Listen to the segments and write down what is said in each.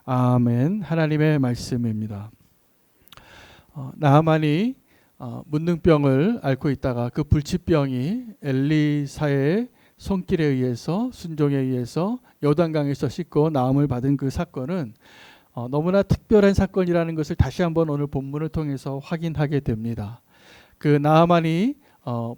아멘. 하나님의 말씀입니다. 나아만이 문둥병을 앓고 있다가 그 불치병이 엘리사의 손길에 의해서 순종에 의해서 요단강에서 씻고 나음을 받은 그 사건은 너무나 특별한 사건이라는 것을 다시 한번 오늘 본문을 통해서 확인하게 됩니다. 그 나아만이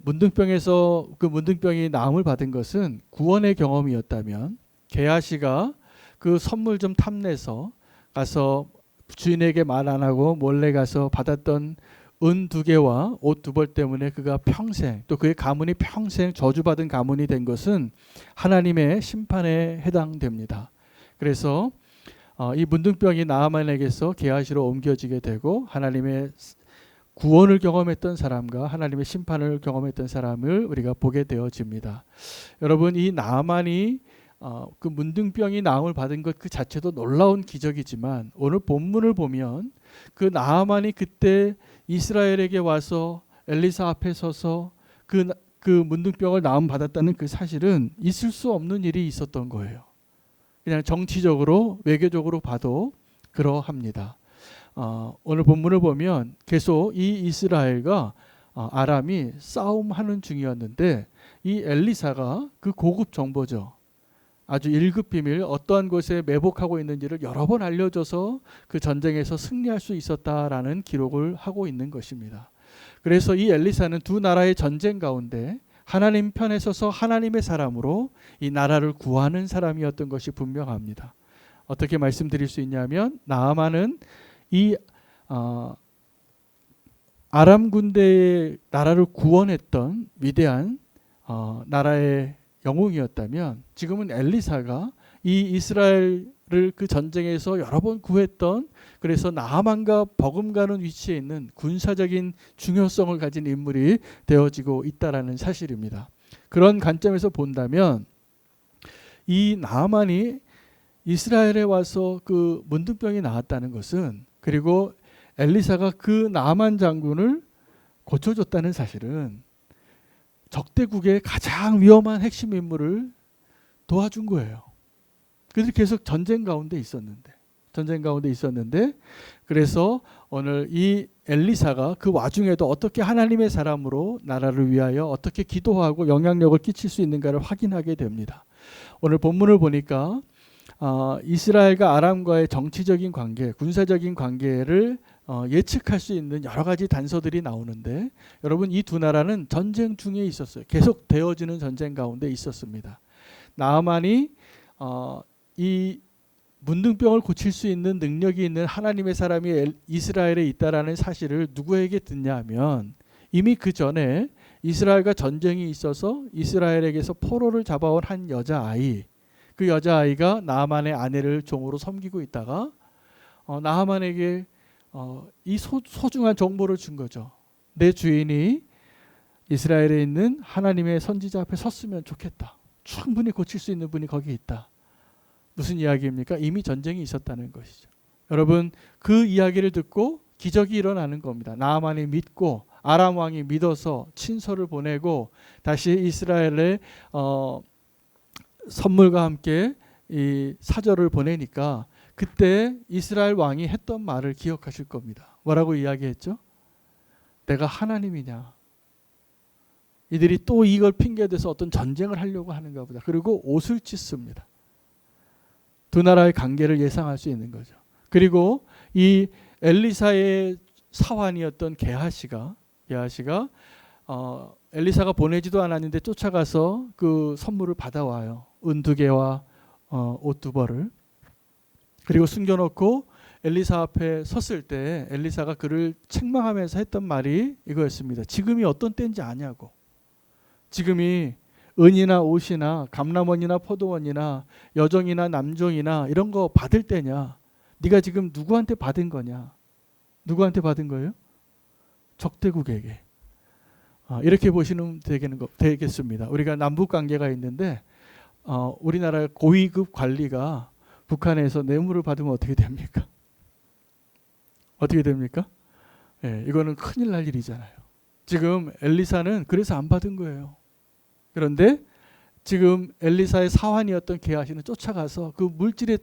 문둥병에서 그 문둥병이 나음을 받은 것은 구원의 경험이었다면, 게하시가 그 선물 좀 탐내서 가서 주인에게 말 안 하고 몰래 가서 받았던 은 2개와 옷 2벌 때문에 그가 평생, 또 그의 가문이 평생 저주받은 가문이 된 것은 하나님의 심판에 해당됩니다. 그래서 이 문둥병이 나아만에게서 게하시로 옮겨지게 되고 하나님의 구원을 경험했던 사람과 하나님의 심판을 경험했던 사람을 우리가 보게 되어집니다. 여러분, 이 나아만이 그 문둥병이 나음을 받은 것 그 자체도 놀라운 기적이지만, 오늘 본문을 보면 그 나아만이 그때 이스라엘에게 와서 엘리사 앞에 서서 그 문둥병을 나음 받았다는 그 사실은 있을 수 없는 일이 있었던 거예요. 그냥 정치적으로 외교적으로 봐도 그러합니다. 오늘 본문을 보면 계속 이 이스라엘과 아람이 싸움하는 중이었는데, 이 엘리사가 그 고급 정보죠. 아주 1급 비밀, 어떠한 곳에 매복하고 있는지를 여러 번 알려줘서 그 전쟁에서 승리할 수 있었다라는 기록을 하고 있는 것입니다. 그래서 이 엘리사는 두 나라의 전쟁 가운데 하나님 편에 서서 하나님의 사람으로 이 나라를 구하는 사람이었던 것이 분명합니다. 어떻게 말씀드릴 수 있냐면, 나아만은 이 아람 군대의 나라를 구원했던 위대한 나라의 영웅이었다면, 지금은 엘리사가 이 이스라엘을 그 전쟁에서 여러 번 구했던, 그래서 나아만과 버금가는 위치에 있는 군사적인 중요성을 가진 인물이 되어지고 있다라는 사실입니다. 그런 관점에서 본다면 이 나아만이 이스라엘에 와서 그 문둥병이 나았다는 것은, 그리고 엘리사가 그 나아만 장군을 고쳐줬다는 사실은 적대국의 가장 위험한 핵심 인물을 도와준 거예요. 그래서 계속 전쟁 가운데 있었는데, 그래서 오늘 이 엘리사가 그 와중에도 어떻게 하나님의 사람으로 나라를 위하여 어떻게 기도하고 영향력을 끼칠 수 있는가를 확인하게 됩니다. 오늘 본문을 보니까 이스라엘과 아람과의 정치적인 관계, 군사적인 관계를 예측할 수 있는 여러 가지 단서들이 나오는데, 여러분, 이 두 나라는 전쟁 중에 있었어요. 계속 되어지는 전쟁 가운데 있었습니다. 나아만이 이 문둥병을 고칠 수 있는 능력이 있는 하나님의 사람이 이스라엘에 있다라는 사실을 누구에게 듣냐 하면, 이미 그 전에 이스라엘과 전쟁이 있어서 이스라엘에게서 포로를 잡아온 한 여자아이, 그 여자아이가 나아만의 아내를 종으로 섬기고 있다가 나아만에게 이 소중한 정보를 준 거죠. 내 주인이 이스라엘에 있는 하나님의 선지자 앞에 섰으면 좋겠다. 충분히 고칠 수 있는 분이 거기 있다. 무슨 이야기입니까? 이미 전쟁이 있었다는 것이죠. 여러분, 그 이야기를 듣고 기적이 일어나는 겁니다. 나아만이 믿고 아람 왕이 믿어서 친서를 보내고 다시 이스라엘에 선물과 함께 이 사절을 보내니까, 그때 이스라엘 왕이 했던 말을 기억하실 겁니다. 뭐라고 이야기했죠? 내가 하나님이냐? 이들이 또 이걸 핑계대서 어떤 전쟁을 하려고 하는가 보다. 그리고 옷을 찢습니다. 두 나라의 관계를 예상할 수 있는 거죠. 그리고 이 엘리사의 사환이었던 게하시가 엘리사가 보내지도 않았는데 쫓아가서 그 선물을 받아와요. 은 2개와 옷 2벌을. 그리고 숨겨놓고 엘리사 앞에 섰을 때 엘리사가 그를 책망하면서 했던 말이 이거였습니다. 지금이 어떤 때인지 아냐고. 지금이 은이나 옷이나 감람원이나 포도원이나 여종이나 남종이나 이런 거 받을 때냐? 네가 지금 누구한테 받은 거냐? 누구한테 받은 거예요? 적대국에게. 이렇게 보시면 되겠습니다. 우리가 남북 관계가 있는데 우리나라 고위급 관리가 북한에서 뇌물을 받으면 어떻게 됩니까? 어떻게 됩니까? 이거는 큰일 날 일이잖아요. 지금 엘리사는 그래서 안 받은 거예요. 그런데 지금 엘리사의 사환이었던 게하시는 쫓아가서 그 물질의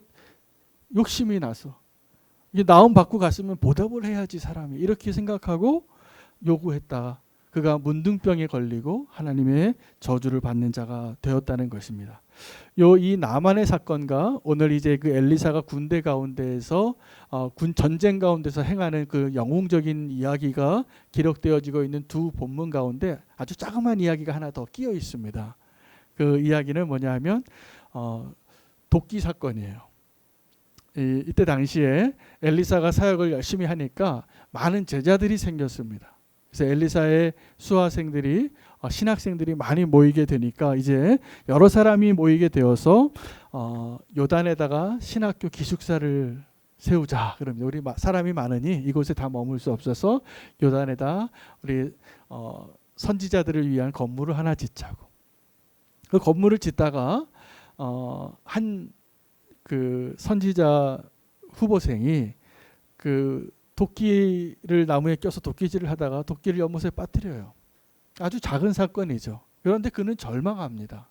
욕심이 나서 이게 나음 받고 갔으면 보답을 해야지 사람이 이렇게 생각하고 요구했다. 그가 문둥병에 걸리고 하나님의 저주를 받는 자가 되었다는 것입니다. 이 나만의 사건과 오늘 이제 그 엘리사가 군대 가운데에서 군 전쟁 가운데서 행하는 그 영웅적인 이야기가 기록되어지고 있는 두 본문 가운데 아주 자그마한 이야기가 하나 더 끼어 있습니다. 그 이야기는 뭐냐면 도끼 사건이에요. 이때 당시에 엘리사가 사역을 열심히 하니까 많은 제자들이 생겼습니다. 그래서 엘리사의 수하생들이 신학생들이 많이 모이게 되니까 이제 여러 사람이 모이게 되어서 요단에다가 신학교 기숙사를 세우자. 그러면 우리 사람이 많으니 이곳에 다 머물 수 없어서 요단에다 우리 선지자들을 위한 건물을 하나 짓자고. 그 건물을 짓다가 한 그 선지자 후보생이 그 도끼를 나무에 껴서 도끼질을 하다가 도끼를 연못에 빠뜨려요. 아주 작은 사건이죠. 그런데 그는 절망합니다.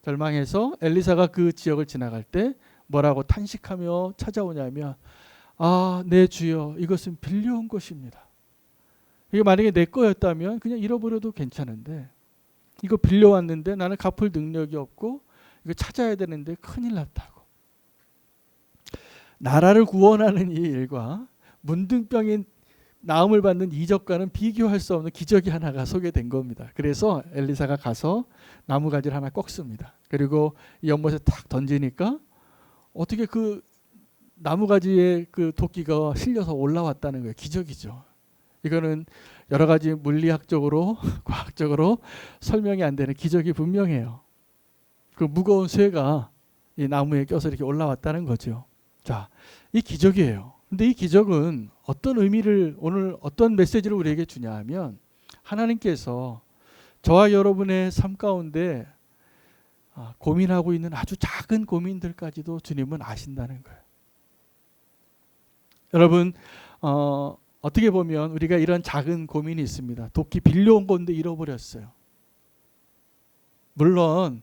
절망해서 엘리사가 그 지역을 지나갈 때 뭐라고 탄식하며 찾아오냐면 내 주여 이것은 빌려온 것입니다. 이게 만약에 내 거였다면 그냥 잃어버려도 괜찮은데 이거 빌려왔는데 나는 갚을 능력이 없고 이거 찾아야 되는데 큰일 났다고. 나라를 구원하는 이 일과 문둥병인 나음을 받는 이적과는 비교할 수 없는 기적이 하나가 소개된 겁니다. 그래서 엘리사가 가서 나무가지를 하나 꺾습니다. 그리고 연못에 탁 던지니까 어떻게 그 나무가지에 그 도끼가 실려서 올라왔다는 거예요. 기적이죠. 이거는 여러 가지 물리학적으로 과학적으로 설명이 안 되는 기적이 분명해요. 그 무거운 쇠가 이 나무에 껴서 이렇게 올라왔다는 거죠. 자, 이 기적이에요. 근데 이 기적은 어떤 의미를 오늘 어떤 메시지를 우리에게 주냐 하면 하나님께서 저와 여러분의 삶 가운데 고민하고 있는 아주 작은 고민들까지도 주님은 아신다는 거예요. 여러분 어떻게 보면 우리가 이런 작은 고민이 있습니다. 도끼 빌려온 건데 잃어버렸어요. 물론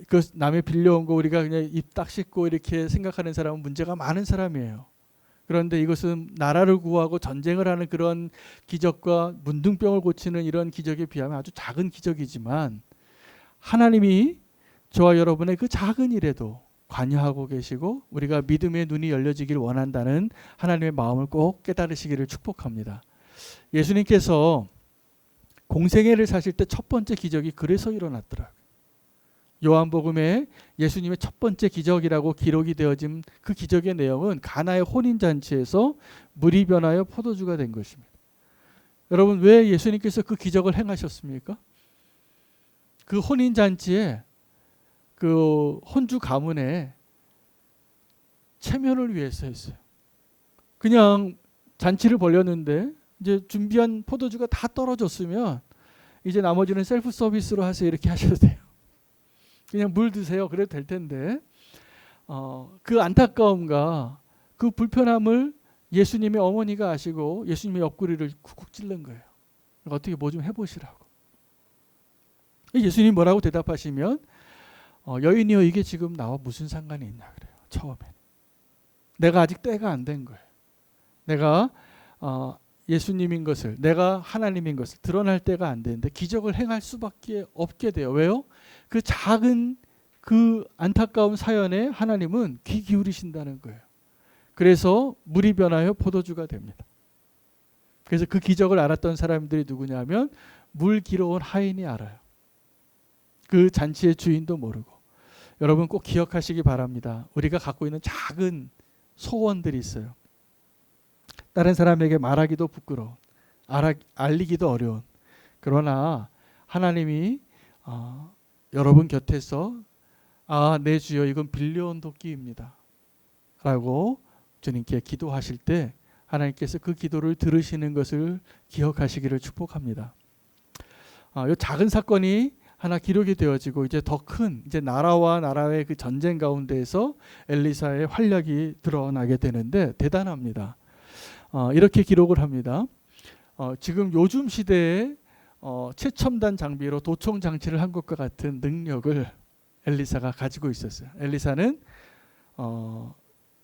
그 남의 빌려온 거 우리가 그냥 입 딱 씻고 이렇게 생각하는 사람은 문제가 많은 사람이에요. 그런데 이것은 나라를 구하고 전쟁을 하는 그런 기적과 문둥병을 고치는 이런 기적에 비하면 아주 작은 기적이지만 하나님이 저와 여러분의 그 작은 일에도 관여하고 계시고 우리가 믿음의 눈이 열려지길 원한다는 하나님의 마음을 꼭 깨달으시기를 축복합니다. 예수님께서 공생애를 사실 때 첫 번째 기적이 그래서 일어났더라고요. 요한복음에 예수님의 첫 번째 기적이라고 기록이 되어진 그 기적의 내용은 가나의 혼인잔치에서 물이 변하여 포도주가 된 것입니다. 여러분 왜 예수님께서 그 기적을 행하셨습니까? 그 혼인잔치에 그 혼주 가문의 체면을 위해서 했어요. 그냥 잔치를 벌였는데 이제 준비한 포도주가 다 떨어졌으면 이제 나머지는 셀프 서비스로 하세요 이렇게 하셔도 돼요. 그냥 물 드세요. 그래도 될 텐데 그 안타까움과 그 불편함을 예수님의 어머니가 아시고 예수님의 옆구리를 쿡쿡 찔른 거예요. 어떻게 뭐 좀 해보시라고. 예수님이 뭐라고 대답하시면 여인이여 이게 지금 나와 무슨 상관이 있냐 그래요. 처음에는. 내가 아직 때가 안 된 거예요. 내가 예수님인 것을 내가 하나님인 것을 드러날 때가 안 되는데 기적을 행할 수밖에 없게 돼요. 왜요? 그 작은 그 안타까운 사연에 하나님은 귀 기울이신다는 거예요. 그래서 물이 변하여 포도주가 됩니다. 그래서 그 기적을 알았던 사람들이 누구냐면 물 길어온 하인이 알아요. 그 잔치의 주인도 모르고. 여러분 꼭 기억하시기 바랍니다. 우리가 갖고 있는 작은 소원들이 있어요. 다른 사람에게 말하기도 부끄러운, 알리기도 어려운. 그러나 하나님이 여러분 곁에서 내 주여 이건 빌려온 도끼입니다 라고 주님께 기도하실 때 하나님께서 그 기도를 들으시는 것을 기억하시기를 축복합니다. 이 작은 사건이 하나 기록이 되어지고 이제 더 큰 이제 나라와 나라의 그 전쟁 가운데에서 엘리사의 활약이 드러나게 되는데 대단합니다. 이렇게 기록을 합니다. 지금 요즘 시대에 최첨단 장비로 도청 장치를 한 것과 같은 능력을 엘리사가 가지고 있었어요. 엘리사는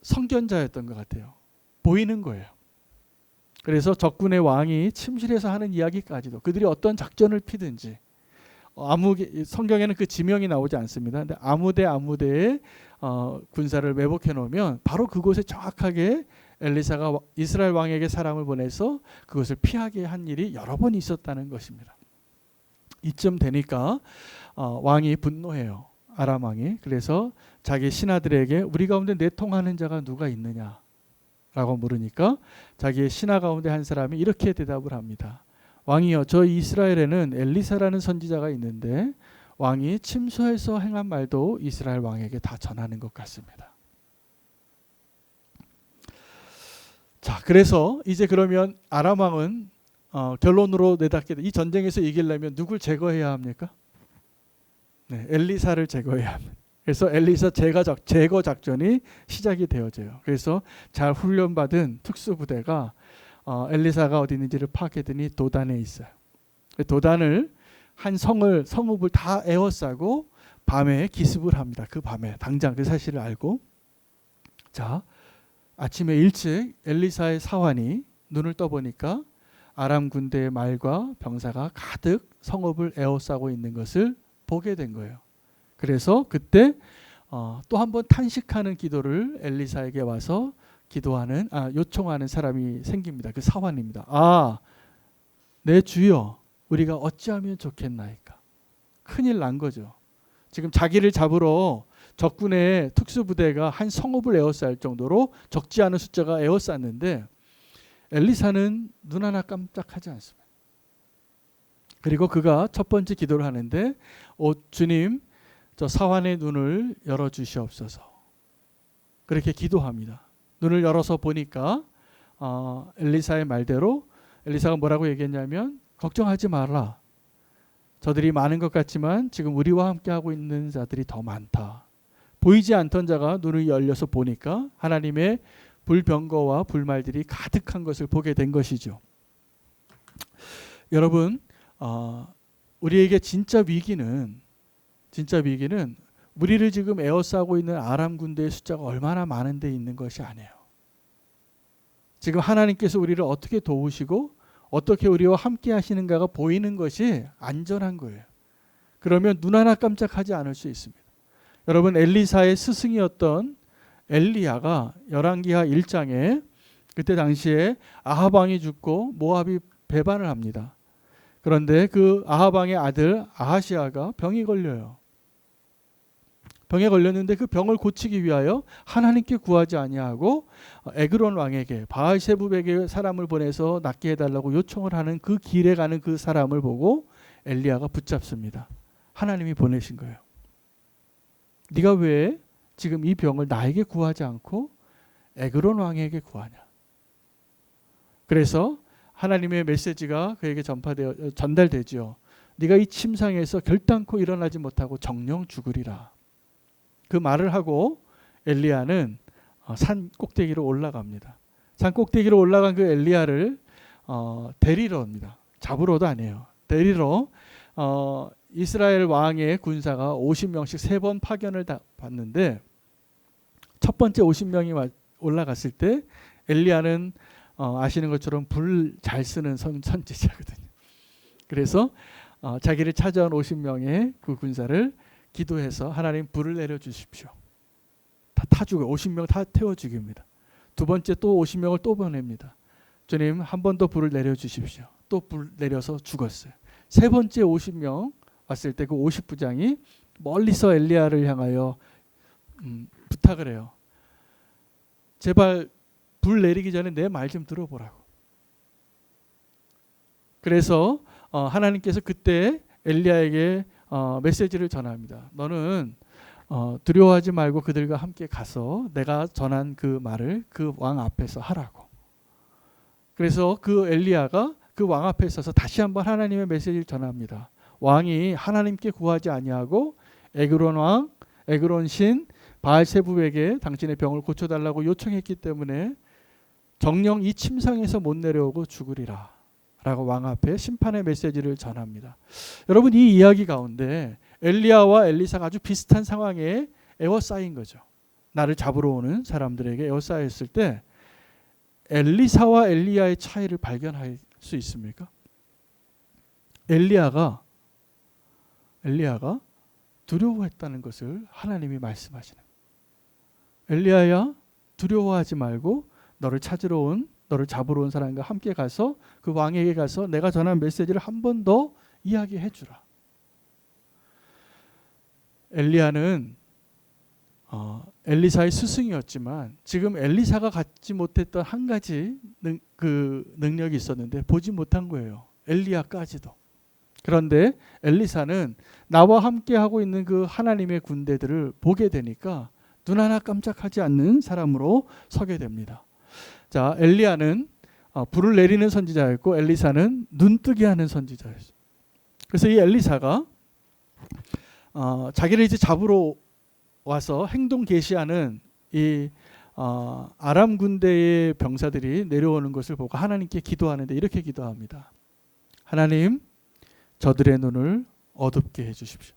선견자였던 것 같아요. 보이는 거예요. 그래서 적군의 왕이 침실에서 하는 이야기까지도 그들이 어떤 작전을 피든지 성경에는 그 지명이 나오지 않습니다. 근데 아무데에 군사를 매복해 놓으면 바로 그곳에 정확하게 엘리사가 이스라엘 왕에게 사람을 보내서 그것을 피하게 한 일이 여러 번 있었다는 것입니다. 이쯤 되니까 왕이 분노해요. 아람 왕이. 그래서 자기 신하들에게 우리 가운데 내통하는 자가 누가 있느냐 라고 물으니까 자기의 신하 가운데 한 사람이 이렇게 대답을 합니다. 왕이여, 저 이스라엘에는 엘리사라는 선지자가 있는데 왕이 침소해서 행한 말도 이스라엘 왕에게 다 전하는 것 같습니다. 자, 그래서 이제 그러면 아람 왕은 결론으로 내닫게 돼. 이 전쟁에서 이기려면 누굴 제거해야 합니까? 네, 엘리사를 제거해야 합니다. 그래서 엘리사 제거 작전이 시작이 되어져요. 그래서 잘 훈련받은 특수부대가 엘리사가 어디 있는지를 파악했더니 도단에 있어요. 도단을 한 성읍을 다 에워싸고 밤에 기습을 합니다. 그 밤에 당장 그 사실을 알고, 자, 아침에 일찍 엘리사의 사환이 눈을 떠보니까 아람 군대의 말과 병사가 가득 성읍을 에워싸고 있는 것을 보게 된 거예요. 그래서 그때 또 한 번 탄식하는 기도를 엘리사에게 와서 요청하는 사람이 생깁니다. 그 사환입니다. 내 주여, 우리가 어찌하면 좋겠나이까. 큰일 난 거죠. 지금 자기를 잡으러 적군의 특수부대가 한 성읍을 에워쌀 정도로 적지 않은 숫자가 에워쌌는데 엘리사는 눈 하나 깜짝하지 않습니다. 그리고 그가 첫 번째 기도를 하는데 주님, 저 사환의 눈을 열어주시옵소서. 그렇게 기도합니다. 눈을 열어서 보니까 엘리사의 말대로 엘리사가 뭐라고 얘기했냐면 걱정하지 마라. 저들이 많은 것 같지만 지금 우리와 함께하고 있는 자들이 더 많다. 보이지 않던 자가 눈을 열려서 보니까 하나님의 불병거와 불말들이 가득한 것을 보게 된 것이죠. 여러분, 우리에게 진짜 위기는 우리를 지금 에워싸고 있는 아람 군대의 숫자가 얼마나 많은 데 있는 것이 아니에요. 지금 하나님께서 우리를 어떻게 도우시고 어떻게 우리와 함께 하시는가가 보이는 것이 안전한 거예요. 그러면 눈 하나 깜짝하지 않을 수 있습니다. 여러분, 엘리사의 스승이었던 엘리야가 열왕기하 1장에 그때 당시에 아합 왕이 죽고 모압이 배반을 합니다. 그런데 그 아합 왕의 아들 아하시아가 병이 걸려요. 병에 걸렸는데 그 병을 고치기 위하여 하나님께 구하지 아니하고 에그론 왕에게 바알세붑에게 사람을 보내서 낫게 해달라고 요청을 하는 그 길에 가는 그 사람을 보고 엘리야가 붙잡습니다. 하나님이 보내신 거예요. 네가 왜 지금 이 병을 나에게 구하지 않고 에그론 왕에게 구하냐. 그래서 하나님의 메시지가 그에게 전달되죠. 네가 이 침상에서 결단코 일어나지 못하고 정령 죽으리라. 그 말을 하고 엘리야는 산 꼭대기로 올라갑니다. 산 꼭대기로 올라간 그 엘리야를 데리러 옵니다. 잡으러도 아니에요. 데리러 이스라엘 왕의 군사가 50명씩 3번 파견을 받는데 첫 번째 50명이 올라갔을 때 엘리야는 아시는 것처럼 불 잘 쓰는 선지자거든요. 그래서 자기를 찾아온 50명의 그 군사를 기도해서 하나님 불을 내려주십시오. 다 타주고 50명 다 태워 죽입니다. 두 번째 또 50명을 또 보냅니다. 주님, 한 번 더 불을 내려주십시오. 또 불 내려서 죽었어요. 세 번째 50명 왔을 때 그 50부장이 멀리서 엘리야를 향하여 부탁을 해요. 제발 불 내리기 전에 내 말 좀 들어보라고. 그래서 하나님께서 그때 엘리야에게 메시지를 전합니다. 너는 두려워하지 말고 그들과 함께 가서 내가 전한 그 말을 그 왕 앞에서 하라고. 그래서 그 엘리야가 그 왕 앞에 서서 다시 한번 하나님의 메시지를 전합니다. 왕이 하나님께 구하지 아니하고 에그론 왕, 에그론 신 바알세붑에게 당신의 병을 고쳐달라고 요청했기 때문에 정령 이 침상에서 못 내려오고 죽으리라 라고 왕 앞에 심판의 메시지를 전합니다. 여러분, 이 이야기 가운데 엘리야와 엘리사가 아주 비슷한 상황에 에워싸인 거죠. 나를 잡으러 오는 사람들에게 에워싸였을 때 엘리사와 엘리야의 차이를 발견할 수 있습니까? 엘리야가 두려워했다는 것을 하나님이 말씀하시는 거예요. 엘리야야, 두려워하지 말고 너를 잡으러 온 사람과 함께 가서 그 왕에게 가서 내가 전한 메시지를 한 번 더 이야기해 주라. 엘리야는 엘리사의 스승이었지만 지금 엘리사가 갖지 못했던 한 가지 능력이 있었는데 보지 못한 거예요. 엘리야까지도. 그런데 엘리사는 나와 함께 하고 있는 그 하나님의 군대들을 보게 되니까 눈 하나 깜짝하지 않는 사람으로 서게 됩니다. 자, 엘리야는 불을 내리는 선지자였고 엘리사는 눈뜨게 하는 선지자였어요. 그래서 이 엘리사가 자기를 이제 잡으러 와서 행동 개시하는 이 아람 군대의 병사들이 내려오는 것을 보고 하나님께 기도하는데 이렇게 기도합니다. 하나님, 저들의 눈을 어둡게 해주십시오.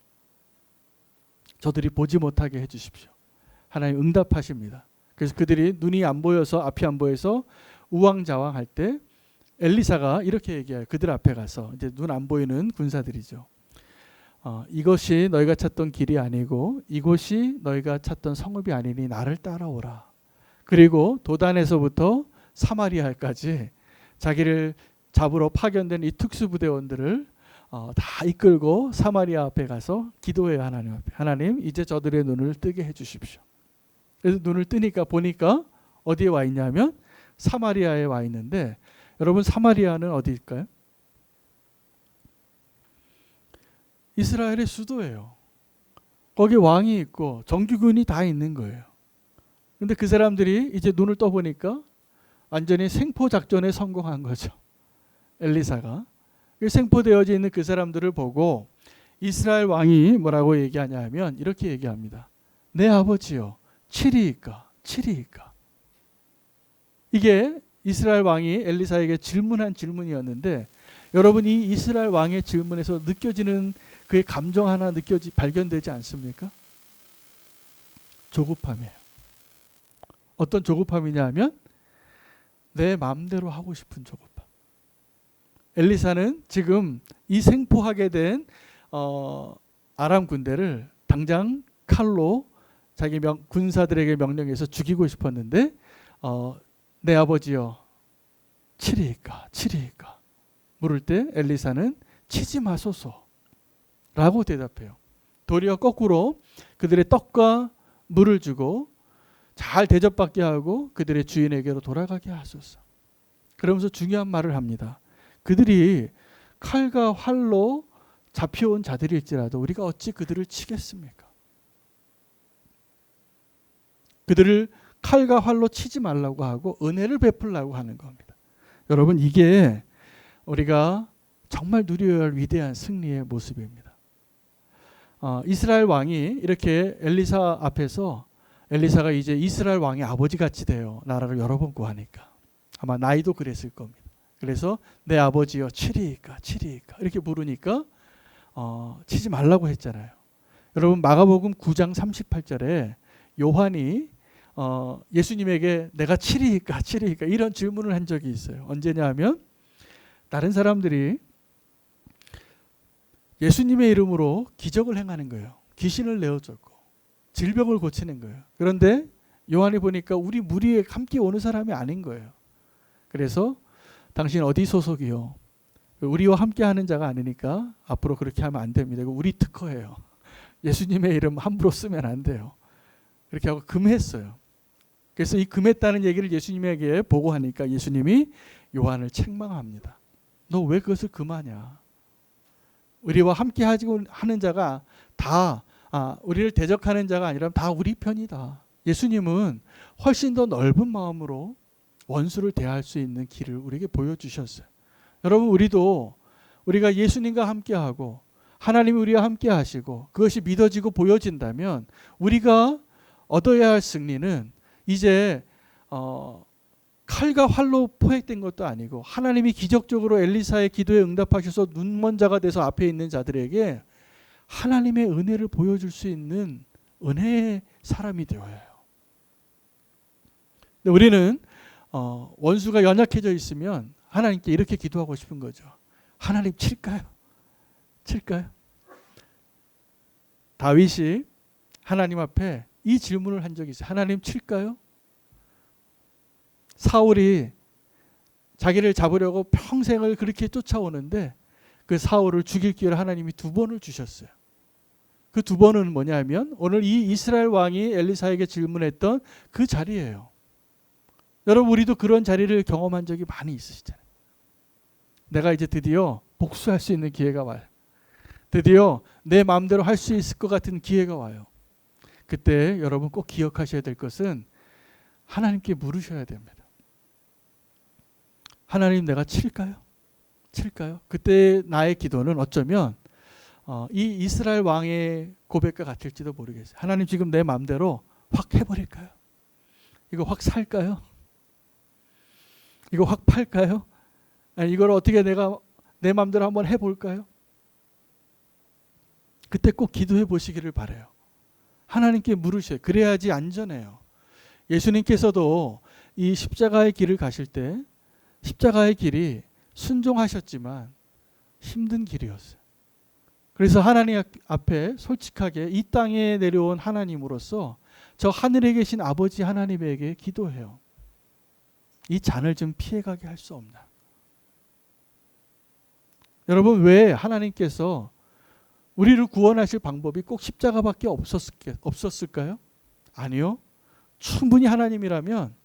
저들이 보지 못하게 해주십시오. 하나님 응답하십니다. 그래서 그들이 눈이 안 보여서 앞이 안 보여서 우왕좌왕할 때 엘리사가 이렇게 얘기해요. 그들 앞에 가서 이제 눈 안 보이는 군사들이죠. 이것이 너희가 찾던 길이 아니고 이곳이 너희가 찾던 성읍이 아니니 나를 따라오라. 그리고 도단에서부터 사마리아까지 자기를 잡으러 파견된 이 특수부대원들을 다 이끌고 사마리아 앞에 가서 기도해요. 하나님 앞에. 하나님, 이제 저들의 눈을 뜨게 해주십시오. 그래서 눈을 뜨니까 보니까 어디에 와 있냐면 사마리아에 와 있는데, 여러분 사마리아는 어디일까요? 이스라엘의 수도예요. 거기 왕이 있고 정규군이 다 있는 거예요. 근데 그 사람들이 이제 눈을 떠보니까 완전히 생포 작전에 성공한 거죠. 엘리사가. 생포되어져 있는 그 사람들을 보고 이스라엘 왕이 뭐라고 얘기하냐 하면 이렇게 얘기합니다. 내 아버지요, 치리이까. 이게 이스라엘 왕이 엘리사에게 질문한 질문이었는데, 여러분 이 이스라엘 왕의 질문에서 느껴지는 그의 감정 하나 발견되지 않습니까? 조급함이에요. 어떤 조급함이냐 하면 내 마음대로 하고 싶은 조급함. 엘리사는 지금 이 생포하게 된 아람 군대를 당장 칼로 자기 군사들에게 명령해서 죽이고 싶었는데 내 아버지여, 치리이까 물을 때 엘리사는 치지 마소서 라고 대답해요. 도리어 거꾸로 그들의 떡과 물을 주고 잘 대접받게 하고 그들의 주인에게로 돌아가게 하소서. 그러면서 중요한 말을 합니다. 그들이 칼과 활로 잡혀온 자들일지라도 우리가 어찌 그들을 치겠습니까? 그들을 칼과 활로 치지 말라고 하고 은혜를 베풀라고 하는 겁니다. 여러분, 이게 우리가 정말 누려야 할 위대한 승리의 모습입니다. 이스라엘 왕이 이렇게 엘리사 앞에서, 엘리사가 이제 이스라엘 왕의 아버지같이 돼요. 나라를 여러 번 구하니까. 아마 나이도 그랬을 겁니다. 그래서 내 아버지여, 치리이까 이렇게 부르니까 치지 말라고 했잖아요. 여러분 마가복음 9장 38절에 요한이 예수님에게 내가 치리이까 이런 질문을 한 적이 있어요. 언제냐 하면 다른 사람들이 예수님의 이름으로 기적을 행하는 거예요. 귀신을 내어줬고 질병을 고치는 거예요. 그런데 요한이 보니까 우리 무리에 함께 오는 사람이 아닌 거예요. 그래서 당신 어디 소속이요? 우리와 함께 하는 자가 아니니까 앞으로 그렇게 하면 안 됩니다. 이거 우리 특허예요. 예수님의 이름 함부로 쓰면 안 돼요. 그렇게 하고 금했어요. 그래서 이 금했다는 얘기를 예수님에게 보고하니까 예수님이 요한을 책망합니다. 너 왜 그것을 금하냐? 우리와 함께 하는 자가 다 우리를 대적하는 자가 아니라 다 우리 편이다. 예수님은 훨씬 더 넓은 마음으로 원수를 대할 수 있는 길을 우리에게 보여주셨어요. 여러분, 우리가 예수님과 함께하고 하나님이 우리와 함께 하시고 그것이 믿어지고 보여진다면 우리가 얻어야 할 승리는 이제 칼과 활로 포획된 것도 아니고 하나님이 기적적으로 엘리사의 기도에 응답하셔서 눈먼 자가 돼서 앞에 있는 자들에게 하나님의 은혜를 보여줄 수 있는 은혜의 사람이 되어야 해요. 근데 우리는 원수가 연약해져 있으면 하나님께 이렇게 기도하고 싶은 거죠. 하나님 칠까요? 칠까요? 다윗이 하나님 앞에 이 질문을 한 적이 있어요. 하나님 칠까요? 사울이 자기를 잡으려고 평생을 그렇게 쫓아오는데 그 사울을 죽일 기회를 하나님이 2번을 주셨어요. 그 2번은 뭐냐면 오늘 이 이스라엘 왕이 엘리사에게 질문했던 그 자리예요. 여러분 우리도 그런 자리를 경험한 적이 많이 있으시잖아요. 내가 이제 드디어 복수할 수 있는 기회가 와요. 드디어 내 마음대로 할 수 있을 것 같은 기회가 와요. 그때 여러분 꼭 기억하셔야 될 것은 하나님께 물으셔야 됩니다. 하나님 내가 칠까요? 칠까요? 그때 나의 기도는 어쩌면 이 이스라엘 왕의 고백과 같을지도 모르겠어요. 하나님 지금 내 마음대로 확 해버릴까요? 이거 확 살까요? 이거 확 팔까요? 아니 이걸 어떻게 내가 내 마음대로 한번 해볼까요? 그때 꼭 기도해 보시기를 바라요. 하나님께 물으셔요. 그래야지 안전해요. 예수님께서도 이 십자가의 길을 가실 때 십자가의 길이 순종하셨지만 힘든 길이었어요. 그래서 하나님 앞에 솔직하게 이 땅에 내려온 하나님으로서 저 하늘에 계신 아버지 하나님에게 기도해요. 이 잔을 좀 피해가게 할 수 없나. 여러분 왜 하나님께서 우리를 구원하실 방법이 꼭 십자가밖에 없었을까요? 아니요. 충분히 하나님이라면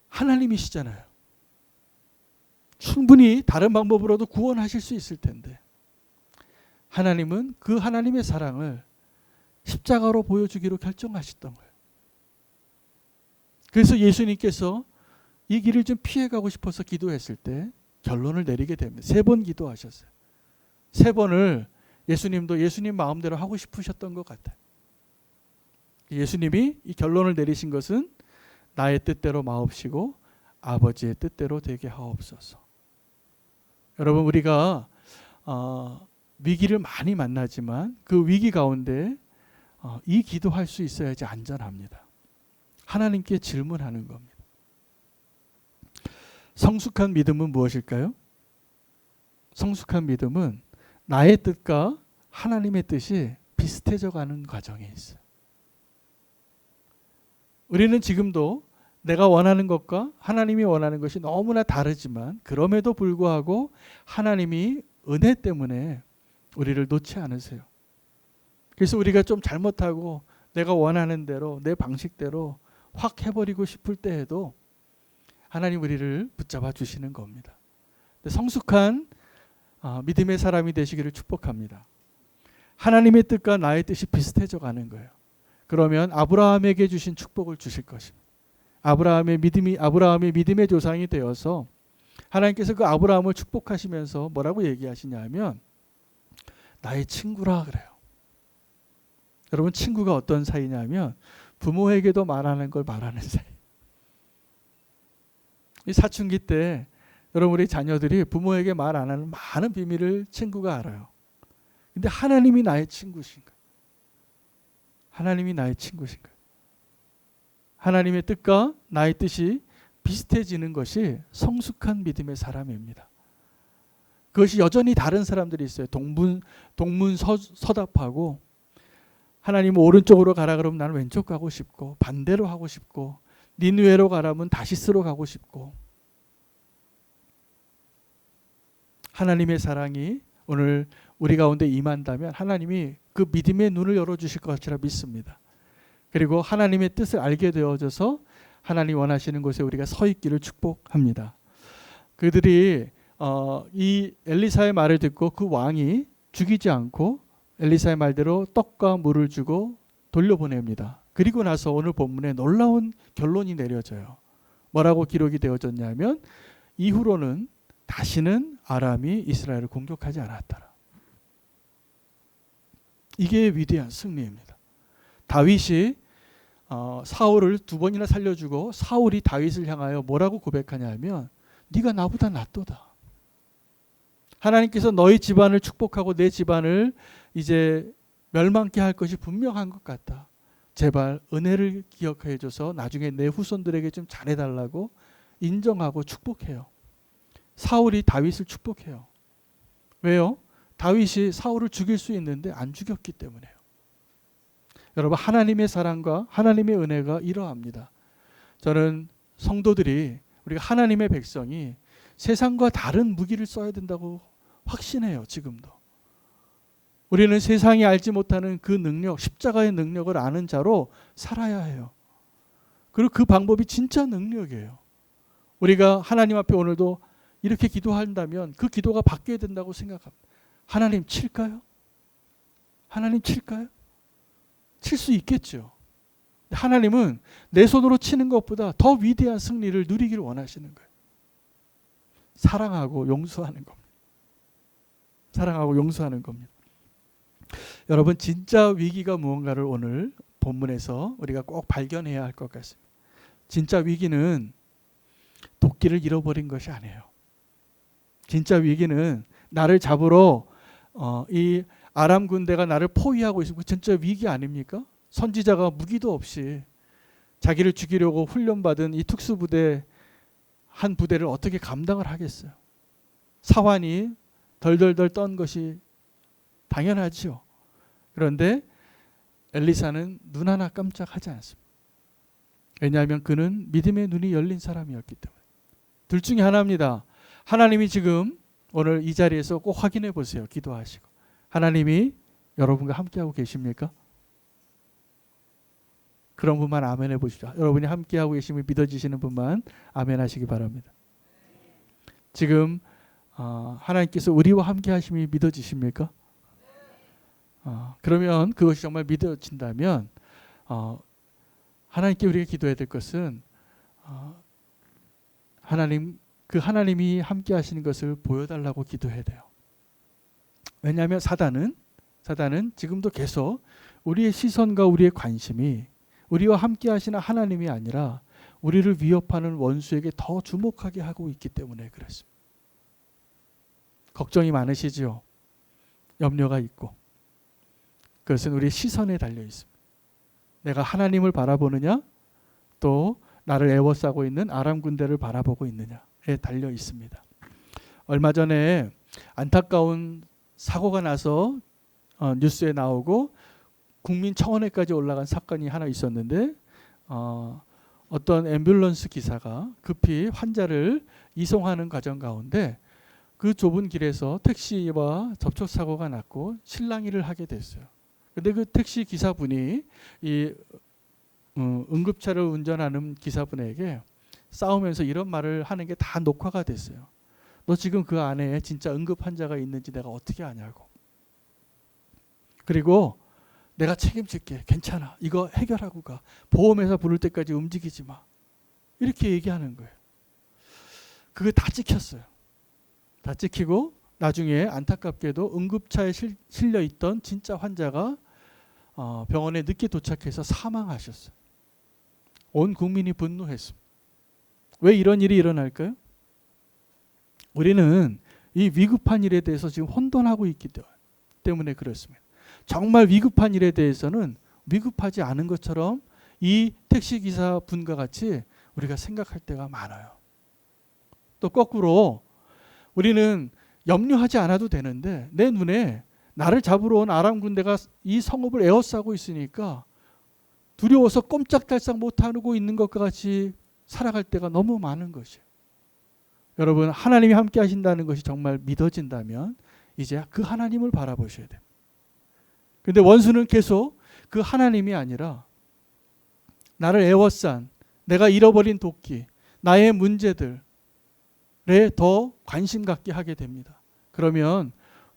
하나님이시잖아요. 충분히 다른 방법으로도 구원하실 수 있을 텐데 하나님은 그 하나님의 사랑을 십자가로 보여주기로 결정하셨던 거예요. 그래서 예수님께서 이 길을 좀 피해가고 싶어서 기도했을 때 결론을 내리게 됩니다. 3번 기도하셨어요. 3번을 예수님도 예수님 마음대로 하고 싶으셨던 것 같아요. 예수님이 이 결론을 내리신 것은 나의 뜻대로 마옵시고 아버지의 뜻대로 되게 하옵소서. 여러분 우리가 위기를 많이 만나지만 그 위기 가운데 이 기도할 수 있어야지 안전합니다. 하나님께 질문하는 겁니다. 성숙한 믿음은 무엇일까요? 성숙한 믿음은 나의 뜻과 하나님의 뜻이 비슷해져 가는 과정에 있어요. 우리는 지금도 내가 원하는 것과 하나님이 원하는 것이 너무나 다르지만 그럼에도 불구하고 하나님이 은혜 때문에 우리를 놓지 않으세요. 그래서 우리가 좀 잘못하고 내가 원하는 대로 내 방식대로 확 해버리고 싶을 때에도 하나님 우리를 붙잡아 주시는 겁니다. 성숙한 믿음의 사람이 되시기를 축복합니다. 하나님의 뜻과 나의 뜻이 비슷해져 가는 거예요. 그러면 아브라함에게 주신 축복을 주실 것입니다. 아브라함의 믿음의 조상이 되어서 하나님께서 그 아브라함을 축복하시면서 뭐라고 얘기하시냐면 나의 친구라 그래요. 여러분 친구가 어떤 사이냐면 부모에게도 말하는 걸 말하는 사이. 이 사춘기 때 여러분 우리 자녀들이 부모에게 말 안 하는 많은 비밀을 친구가 알아요. 근데 하나님이 나의 친구신가? 하나님이 나의 친구신가? 하나님의 뜻과 나의 뜻이 비슷해지는 것이 성숙한 믿음의 사람입니다. 그것이 여전히 다른 사람들이 있어요. 동문서답하고 하나님 오른쪽으로 가라 그러면 나는 왼쪽 가고 싶고 반대로 하고 싶고 니느웨로 가라면 다시스로 가고 싶고 하나님의 사랑이 오늘 우리 가운데 임한다면 하나님이 그 믿음의 눈을 열어주실 것이라 믿습니다. 그리고 하나님의 뜻을 알게 되어져서 하나님 원하시는 곳에 우리가 서 있기를 축복합니다. 그들이 이 엘리사의 말을 듣고 그 왕이 죽이지 않고 엘리사의 말대로 떡과 물을 주고 돌려보냅니다. 그리고 나서 오늘 본문에 놀라운 결론이 내려져요. 뭐라고 기록이 되어졌냐면 이후로는 다시는 아람이 이스라엘을 공격하지 않았더라. 이게 위대한 승리입니다. 다윗이 사울을 2번이나 살려주고 사울이 다윗을 향하여 뭐라고 고백하냐면 네가 나보다 낫도다. 하나님께서 너희 집안을 축복하고 내 집안을 이제 멸망케 할 것이 분명한 것 같다. 제발 은혜를 기억해 줘서 나중에 내 후손들에게 좀 잘해달라고 인정하고 축복해요. 사울이 다윗을 축복해요. 왜요? 다윗이 사울을 죽일 수 있는데 안 죽였기 때문에요. 여러분, 하나님의 사랑과 하나님의 은혜가 이러합니다. 저는 성도들이, 우리가 하나님의 백성이 세상과 다른 무기를 써야 된다고 확신해요. 지금도. 우리는 세상이 알지 못하는 그 능력, 십자가의 능력을 아는 자로 살아야 해요. 그리고 그 방법이 진짜 능력이에요. 우리가 하나님 앞에 오늘도 이렇게 기도한다면 그 기도가 바뀌어야 된다고 생각합니다. 하나님 칠까요? 하나님 칠까요? 칠 수 있겠죠. 하나님은 내 손으로 치는 것보다 더 위대한 승리를 누리기를 원하시는 거예요. 사랑하고 용서하는 겁니다. 사랑하고 용서하는 겁니다. 여러분, 진짜 위기가 무언가를 오늘 본문에서 우리가 꼭 발견해야 할 것 같습니다. 진짜 위기는 도끼를 잃어버린 것이 아니에요. 진짜 위기는 나를 잡으러 이 아람 군대가 나를 포위하고 있으면 진짜 위기 아닙니까? 선지자가 무기도 없이 자기를 죽이려고 훈련받은 이 특수부대 한 부대를 어떻게 감당을 하겠어요? 사환이 덜덜덜 떤 것이 당연하죠. 그런데 엘리사는 눈 하나 깜짝하지 않습니다. 왜냐하면 그는 믿음의 눈이 열린 사람이었기 때문에. 둘 중에 하나입니다. 하나님이 지금 오늘 이 자리에서 꼭 확인해 보세요. 기도하시고. 하나님이 여러분과 함께하고 계십니까? 그런 분만 아멘 해보십시오. 여러분이 함께하고 계심을 믿어지시는 분만 아멘 하시기 바랍니다. 지금 하나님께서 우리와 함께 하심이 믿어지십니까? 그러면 그것이 정말 믿어진다면 하나님께 우리가 기도해야 될 것은 그 하나님이 함께 하시는 것을 보여달라고 기도해야 돼요. 왜냐하면 사단은 지금도 계속 우리의 시선과 우리의 관심이 우리와 함께 하시는 하나님이 아니라 우리를 위협하는 원수에게 더 주목하게 하고 있기 때문에 그렇습니다. 걱정이 많으시죠? 염려가 있고. 그것은 우리의 시선에 달려 있습니다. 내가 하나님을 바라보느냐, 또 나를 애워싸고 있는 아람 군대를 바라보고 있느냐에 달려 있습니다. 얼마 전에 안타까운 사고가 나서 뉴스에 나오고 국민청원회까지 올라간 사건이 하나 있었는데 어떤 앰뷸런스 기사가 급히 환자를 이송하는 과정 가운데 그 좁은 길에서 택시와 접촉사고가 났고 실랑이를 하게 됐어요. 근데 그 택시 기사분이 이 응급차를 운전하는 기사분에게 싸우면서 이런 말을 하는 게 다 녹화가 됐어요. 너 지금 그 안에 진짜 응급 환자가 있는지 내가 어떻게 아냐고. 그리고 내가 책임질게. 괜찮아. 이거 해결하고 가. 보험회사 부를 때까지 움직이지 마. 이렇게 얘기하는 거예요. 그게 다 찍혔어요. 다 찍히고 나중에 안타깝게도 응급차에 실려 있던 진짜 환자가 병원에 늦게 도착해서 사망하셨어요. 온 국민이 분노했습니다. 왜 이런 일이 일어날까요? 우리는 이 위급한 일에 대해서 지금 혼돈하고 있기 때문에 그렇습니다. 정말 위급한 일에 대해서는 위급하지 않은 것처럼 이 택시기사 분과 같이 우리가 생각할 때가 많아요. 또 거꾸로 우리는 염려하지 않아도 되는데 내 눈에 나를 잡으러 온 아람 군대가 이 성읍을 에워싸고 있으니까 두려워서 꼼짝달싹 못하고 있는 것과 같이 살아갈 때가 너무 많은 것이에요. 여러분, 하나님이 함께 하신다는 것이 정말 믿어진다면 이제 그 하나님을 바라보셔야 돼요. 근데 원수는 계속 그 하나님이 아니라 나를 에워싼 내가 잃어버린 도끼, 나의 문제들에 더 관심 갖게 하게 됩니다. 그러면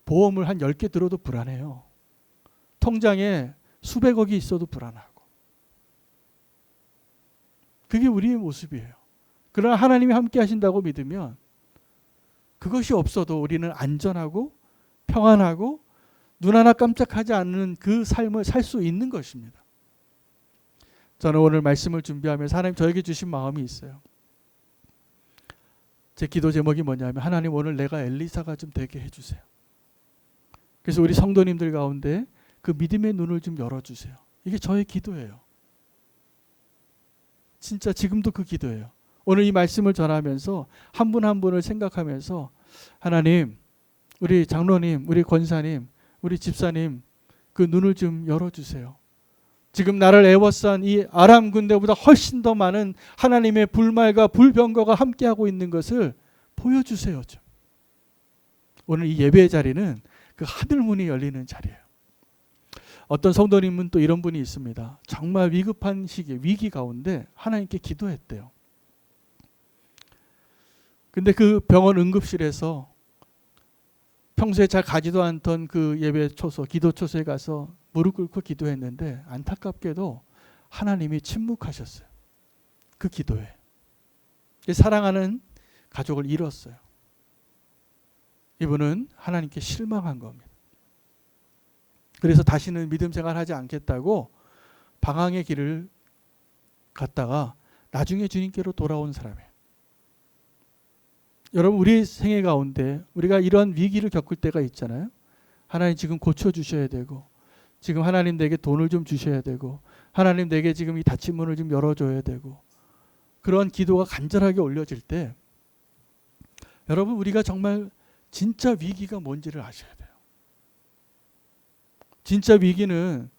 보험을 한 10개 들어도 불안해요. 통장에 수백억이 있어도 불안하고. 그게 우리의 모습이에요. 그러나 하나님이 함께 하신다고 믿으면 그것이 없어도 우리는 안전하고 평안하고 눈 하나 깜짝하지 않는 그 삶을 살 수 있는 것입니다. 저는 오늘 말씀을 준비하면서 하나님 저에게 주신 마음이 있어요. 제 기도 제목이 뭐냐면 하나님 오늘 내가 엘리사가 좀 되게 해주세요. 그래서 우리 성도님들 가운데 그 믿음의 눈을 좀 열어주세요. 이게 저의 기도예요. 진짜 지금도 그 기도예요. 오늘 이 말씀을 전하면서 한 분 한 분을 생각하면서 하나님, 우리 장로님, 우리 권사님, 우리 집사님 그 눈을 좀 열어주세요. 지금 나를 애워싼 이 아람 군대보다 훨씬 더 많은 하나님의 불말과 불병거가 함께하고 있는 것을 보여주세요. 좀. 오늘 이 예배의 자리는 그 하늘문이 열리는 자리예요. 어떤 성도님은 또 이런 분이 있습니다. 정말 위급한 시기, 위기 가운데 하나님께 기도했대요. 근데 그 병원 응급실에서 평소에 잘 가지도 않던 그 예배 초소, 기도 초소에 가서 무릎 꿇고 기도했는데 안타깝게도 하나님이 침묵하셨어요. 그 기도에. 사랑하는 가족을 잃었어요. 이분은 하나님께 실망한 겁니다. 그래서 다시는 믿음 생활하지 않겠다고 방황의 길을 갔다가 나중에 주님께로 돌아온 사람이에요. 여러분, 우리 생애 가운데 우리가 이런 위기를 겪을 때가 있잖아요. 하나님 지금 고쳐주셔야 되고, 지금 하나님 내게 돈을 좀 주셔야 되고, 하나님 내게 지금 이 닫힌 문을 좀 열어줘야 되고, 그런 기도가 간절하게 올려질 때 여러분, 우리가 정말 진짜 위기가 뭔지를 아셔야 돼요. 진짜 위기는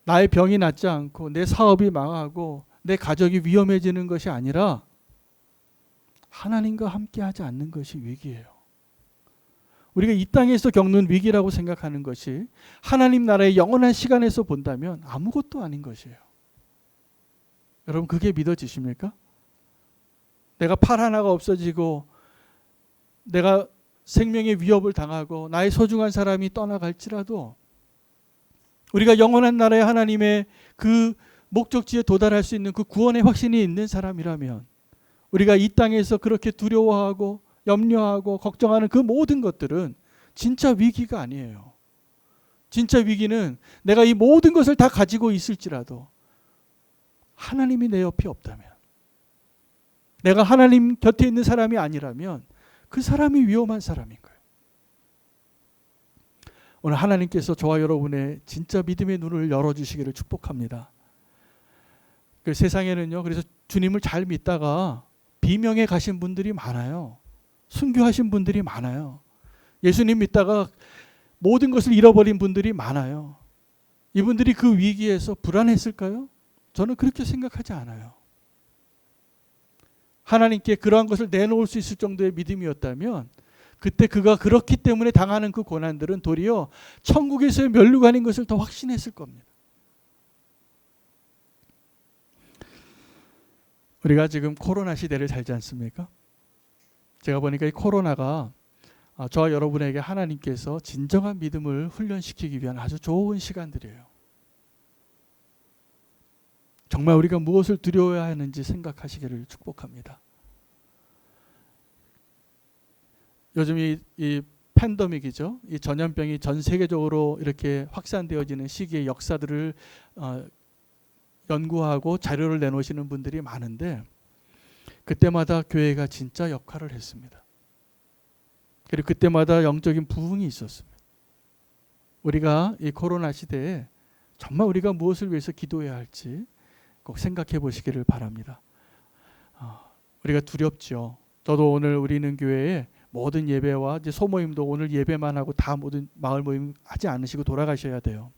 나의 병이 낫지 않고 내 사업이 망하고 내 가족이 위험해지는 것이 아니라 하나님과 함께하지 않는 것이 위기예요. 우리가 이 땅에서 겪는 위기라고 생각하는 것이 하나님 나라의 영원한 시간에서 본다면 아무것도 아닌 것이에요. 여러분, 그게 믿어지십니까? 내가 팔 하나가 없어지고 내가 생명의 위협을 당하고 나의 소중한 사람이 떠나갈지라도 우리가 영원한 나라의 하나님의 그 목적지에 도달할 수 있는 그 구원의 확신이 있는 사람이라면 우리가 이 땅에서 그렇게 두려워하고 염려하고 걱정하는 그 모든 것들은 진짜 위기가 아니에요. 진짜 위기는 내가 이 모든 것을 다 가지고 있을지라도 하나님이 내 옆에 없다면, 내가 하나님 곁에 있는 사람이 아니라면 그 사람이 위험한 사람인 거예요. 오늘 하나님께서 저와 여러분의 진짜 믿음의 눈을 열어주시기를 축복합니다. 그 세상에는요, 그래서 주님을 잘 믿다가 비명에 가신 분들이 많아요. 순교하신 분들이 많아요. 예수님 믿다가 모든 것을 잃어버린 분들이 많아요. 이분들이 그 위기에서 불안했을까요? 저는 그렇게 생각하지 않아요. 하나님께 그러한 것을 내놓을 수 있을 정도의 믿음이었다면 그때 그가 그렇기 때문에 당하는 그 고난들은 도리어 천국에서의 면류관인 것을 더 확신했을 겁니다. 우리가 지금 코로나 시대를 살지 않습니까? 제가 보니까 이 코로나가 저와 여러분에게 하나님께서 진정한 믿음을 훈련시키기 위한 아주 좋은 시간들이에요. 정말 우리가 무엇을 두려워해야 하는지 생각하시기를 축복합니다. 요즘 이 팬데믹이죠. 이 전염병이 전 세계적으로 이렇게 확산되어지는 시기의 역사들을 연구하고 자료를 내놓으시는 분들이 많은데 그때마다 교회가 진짜 역할을 했습니다. 그리고 그때마다 영적인 부흥이 있었습니다. 우리가 이 코로나 시대에 정말 우리가 무엇을 위해서 기도해야 할지 꼭 생각해 보시기를 바랍니다. 우리가 두렵죠. 저도 오늘 우리는 교회에 모든 예배와 이제 소모임도 오늘 예배만 하고 다 모든 마을 모임 하지 않으시고 돌아가셔야 돼요.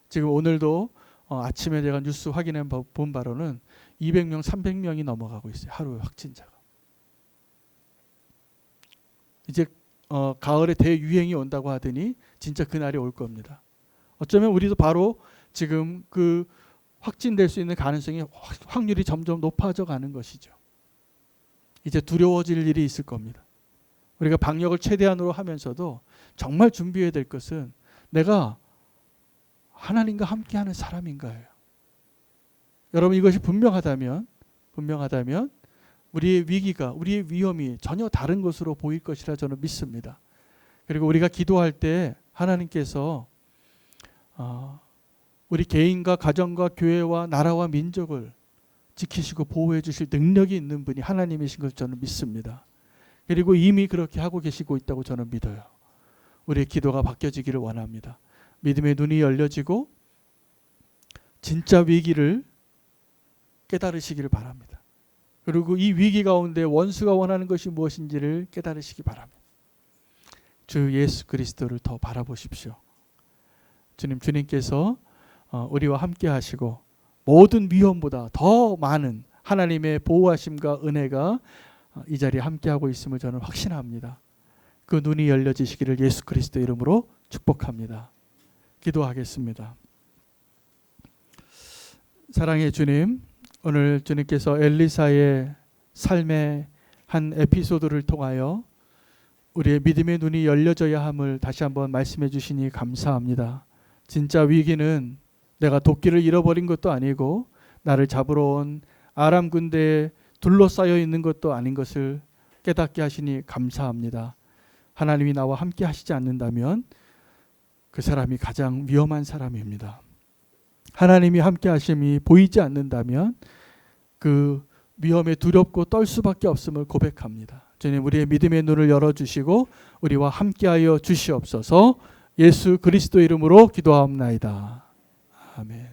지금 오늘도 아침에 제가 뉴스 확인해 본 바로는 200명, 300명이 넘어가고 있어요. 하루 확진자가. 이제 가을에 대유행이 온다고 하더니 진짜 그날이 올 겁니다. 어쩌면 우리도 바로 지금 그 확진될 수 있는 가능성이 확률이 점점 높아져 가는 것이죠. 이제 두려워질 일이 있을 겁니다. 우리가 방역을 최대한으로 하면서도 정말 준비해야 될 것은 내가 하나님과 함께하는 사람인가요? 여러분, 이것이 분명하다면 우리의 위기가, 우리의 위험이 전혀 다른 것으로 보일 것이라 저는 믿습니다. 그리고 우리가 기도할 때 하나님께서 우리 개인과 가정과 교회와 나라와 민족을 지키시고 보호해 주실 능력이 있는 분이 하나님이신 것을 저는 믿습니다. 그리고 이미 그렇게 하고 계시고 있다고 저는 믿어요. 우리의 기도가 바뀌어지기를 원합니다. 믿음의 눈이 열려지고 진짜 위기를 깨달으시기를 바랍니다. 그리고 이 위기 가운데 원수가 원하는 것이 무엇인지를 깨달으시기 바랍니다. 주 예수 그리스도를 더 바라보십시오. 주님께서 우리와 함께 하시고 모든 위험보다 더 많은 하나님의 보호하심과 은혜가 이 자리에 함께하고 있음을 저는 확신합니다. 그 눈이 열려지시기를 예수 그리스도 이름으로 축복합니다. 기도하겠습니다. 사랑의 주님, 오늘 주님께서 엘리사의 삶의 한 에피소드를 통하여 우리의 믿음의 눈이 열려져야 함을 다시 한번 말씀해 주시니 감사합니다. 진짜 위기는 내가 도끼를 잃어버린 것도 아니고 나를 잡으러 온 아람 군대에 둘러싸여 있는 것도 아닌 것을 깨닫게 하시니 감사합니다. 하나님이 나와 함께 하시지 않는다면 그 사람이 가장 위험한 사람입니다. 하나님이 함께 하심이 보이지 않는다면 그 위험에 두렵고 떨 수밖에 없음을 고백합니다. 주님, 우리의 믿음의 눈을 열어주시고 우리와 함께하여 주시옵소서. 예수 그리스도 이름으로 기도하옵나이다. 아멘.